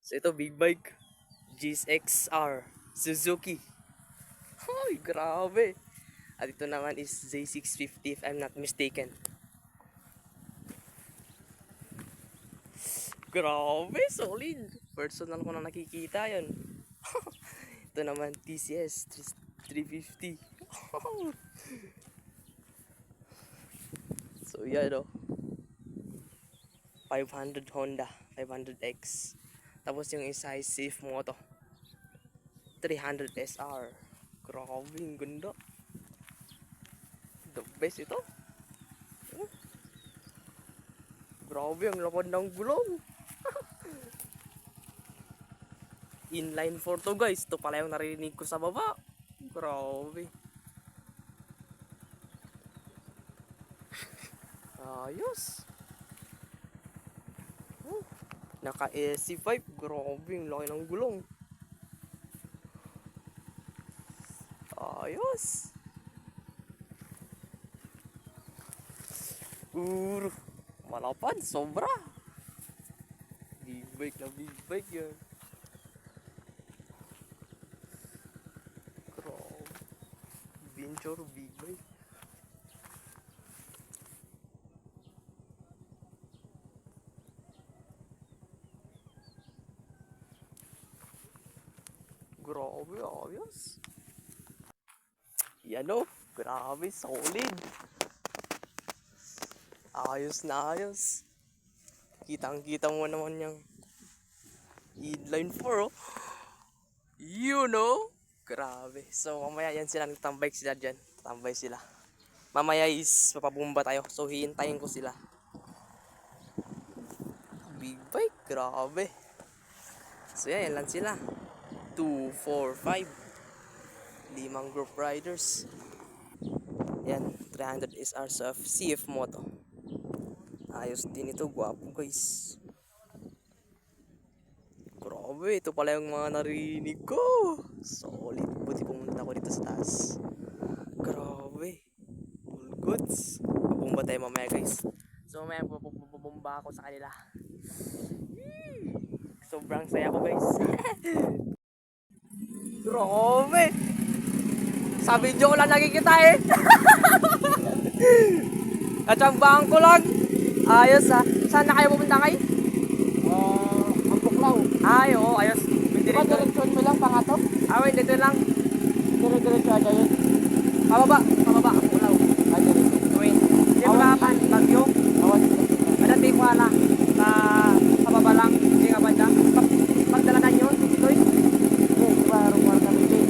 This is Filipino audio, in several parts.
So ito big bike, GSX-R Suzuki. Ay, grabe. At ito naman is Z650 if I'm not mistaken. Grabe, solid. Personal ko na nakikita yon. Ito naman TCS 350. So yan o. 500 Honda, 500X. Tapos yung isa is Safe Moto, 300 SR. Grabe, ang ganda. The best ito. Grabe, ang lapad ng gulong. Inline 4 to guys. Ito pala yung narinig ko sa baba. Grabe. Ayos. Naka SC5. Grabe, ang laki ng gulong. Ayos. Malapad, sobra. Big bike na big bike yan. Grabe. Venture big bike. Grabe, ayos. Yan o. Grabe, solid. Ayos na ayos. Kitang-kita mo naman yung inline 4 oh. You know. Grabe. So mamaya yan sila, nagtambay sila dyan. Tambay sila. Mamaya is papabumba tayo. So hihintayin ko sila. Big bike. Grabe. So yan lang sila. 2, 4, 5. 5 group riders. Yan. 300 SR of CF Moto. Ayos din ito. Gwapo guys. Grabe, ito pala yung mga narinig ko. Solid. Buti pumunta ko dito sa taas. Grabe. All goods. Pabumba tayo mamaya guys. So mamaya pabumba ako sa kanila. Sobrang saya ko guys. Grabe. Sa video ko lang nakikita eh. Katsambahan ko lang. Ayos ah. Saan na kayo pupunta kayo? Ang Buklaw. Ay, oo, ayos. Diba direksyon mo lang pangato? Wait, dito lang. Dire-diretso aja yun. Pababa, ang Buklaw. Ay, diretso. Wait. Di ba kapan? Bagyo? Awan. Adati ko ala. Sa pababa lang. Hindi nga banda. Pagdalanan yun. Toy. Diba, rumor kami din.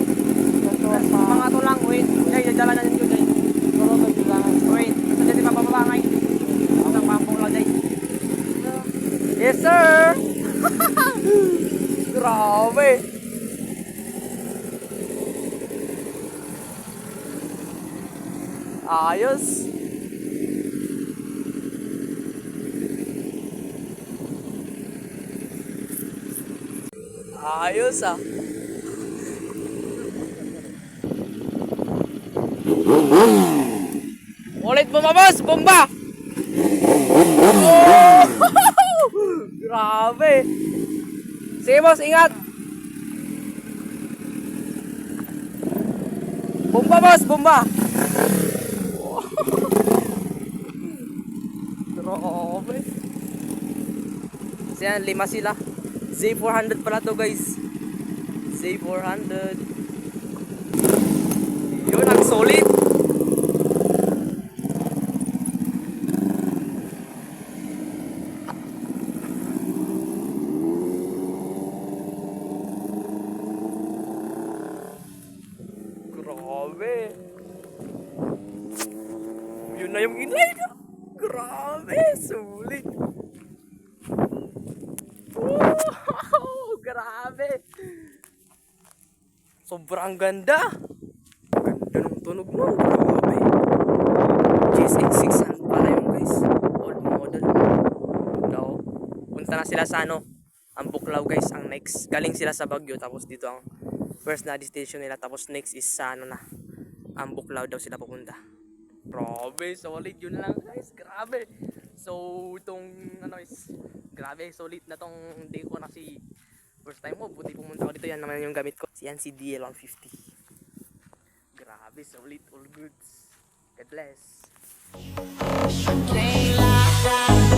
Mga to lang. Wait. Ay, dalanan yun yun. Pero may bilangan. Wait. Sa dati pa pababa ngay. Ang pampong lang day. Yes, sir! Grabe! Ayos! Ayos ah! Ulit bumabas! Bomba! Oh! Grabe! Sige boss, ingat! Bomba boss, bomba! Grabe! So yan, 5 sila. Z400 pala to guys. Z400. Yun, ang solid! Grabe. Yun na yung inline. Grabe. Sulit. Wow, grabe. Sobrang ganda. Ganda ng tunog mo. Grabe. GSX 600 pala yun guys. Old model. Daw. Punta na sila sa ano. Ang Buklaw guys. Ang next. Galing sila sa Baguio. Tapos dito ang first na destination nila, tapos next is sa ano na, ang Buklaw daw sila pupunta. Grabe, solid yun lang guys, grabe. So itong ano is, grabe solid na tong day ko na si First time mo, buti pumunta ako dito. Yan naman yung gamit ko. Yan si DL150. Grabe, solid, all goods. God bless. Can't lie.